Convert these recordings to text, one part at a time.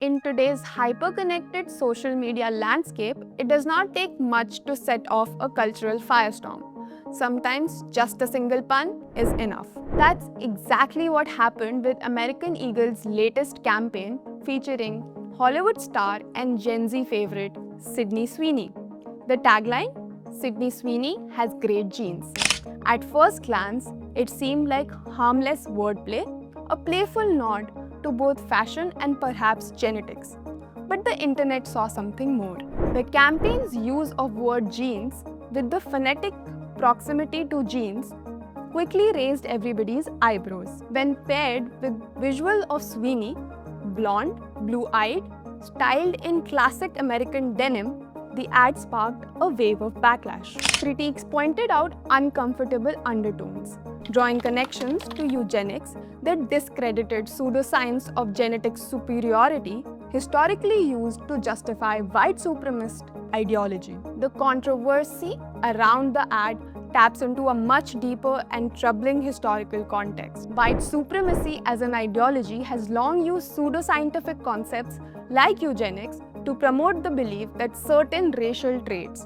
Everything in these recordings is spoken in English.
In today's hyper-connected social media landscape, it does not take much to set off a cultural firestorm. Sometimes just a single pun is enough. That's exactly what happened with American Eagle's latest campaign featuring Hollywood star and Gen Z favorite Sydney Sweeney. The tagline, "Sydney Sweeney has great genes." At first glance, it seemed like harmless wordplay, a playful nod to both fashion and perhaps genetics. But the internet saw something more. The campaign's use of word genes with the phonetic proximity to genes quickly raised everybody's eyebrows. When paired with visual of Sweeney, blonde, blue-eyed, styled in classic American denim, the ad sparked a wave of backlash. Critics pointed out uncomfortable undertones, drawing connections to eugenics that discredited pseudoscience of genetic superiority historically used to justify white supremacist ideology. The controversy around the ad taps into a much deeper and troubling historical context. White supremacy as an ideology has long used pseudoscientific concepts like eugenics to promote the belief that certain racial traits,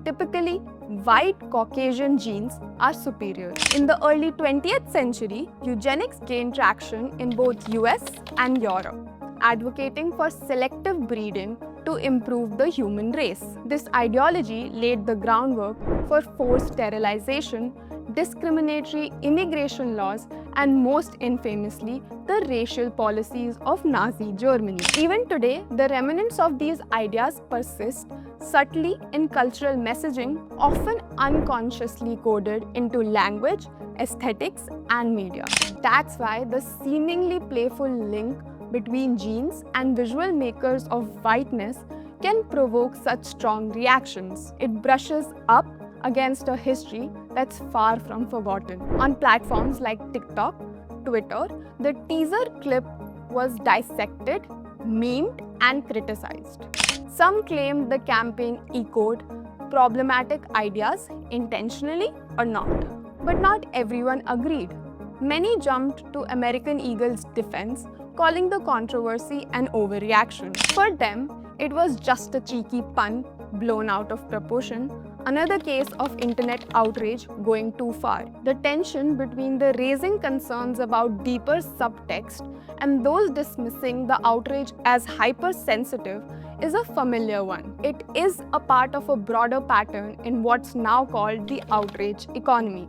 typically white Caucasian genes, are superior. In the early 20th century, eugenics gained traction in both US and Europe, advocating for selective breeding to improve the human race. This ideology laid the groundwork for forced sterilization, discriminatory immigration laws, and most infamously, the racial policies of Nazi Germany. Even today, the remnants of these ideas persist subtly in cultural messaging, often unconsciously coded into language, aesthetics, and media. That's why the seemingly playful link between genes and visual makers of whiteness can provoke such strong reactions. It brushes up against a history that's far from forgotten. On platforms like TikTok, Twitter, the teaser clip was dissected, memed, and criticized. Some claimed the campaign echoed problematic ideas intentionally or not. But not everyone agreed. Many jumped to American Eagle's defense, calling the controversy an overreaction. For them, it was just a cheeky pun blown out of proportion, another case of internet outrage going too far. The tension between the raising concerns about deeper subtext and those dismissing the outrage as hypersensitive is a familiar one. It is a part of a broader pattern in what's now called the outrage economy,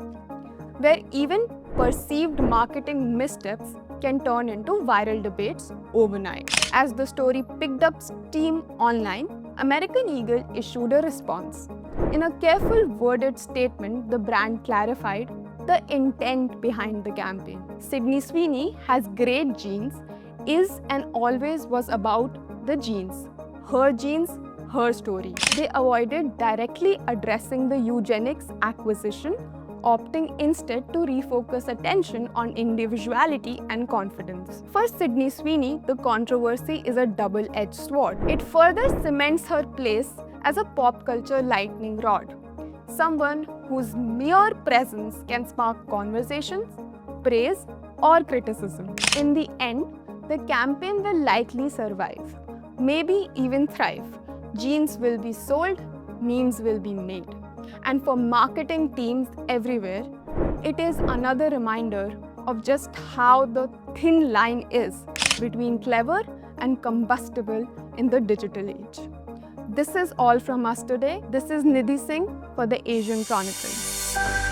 where even perceived marketing missteps can turn into viral debates overnight. As the story picked up steam online, American Eagle issued a response. In a careful worded statement, the brand clarified the intent behind the campaign. Sydney Sweeney has great genes is and always was about the genes. Her genes, her story. They avoided directly addressing the eugenics acquisition, opting instead to refocus attention on individuality and confidence. For Sydney Sweeney, the controversy is a double-edged sword. It further cements her place as a pop culture lightning rod, someone whose mere presence can spark conversations, praise, or criticism. In the end, the campaign will likely survive, maybe even thrive. Genes will be sold, memes will be made. And for marketing teams everywhere, it is another reminder of just how the thin line is between clever and combustible in the digital age. This is all from us today. This is Nidhi Singh for the Asian Chronicle.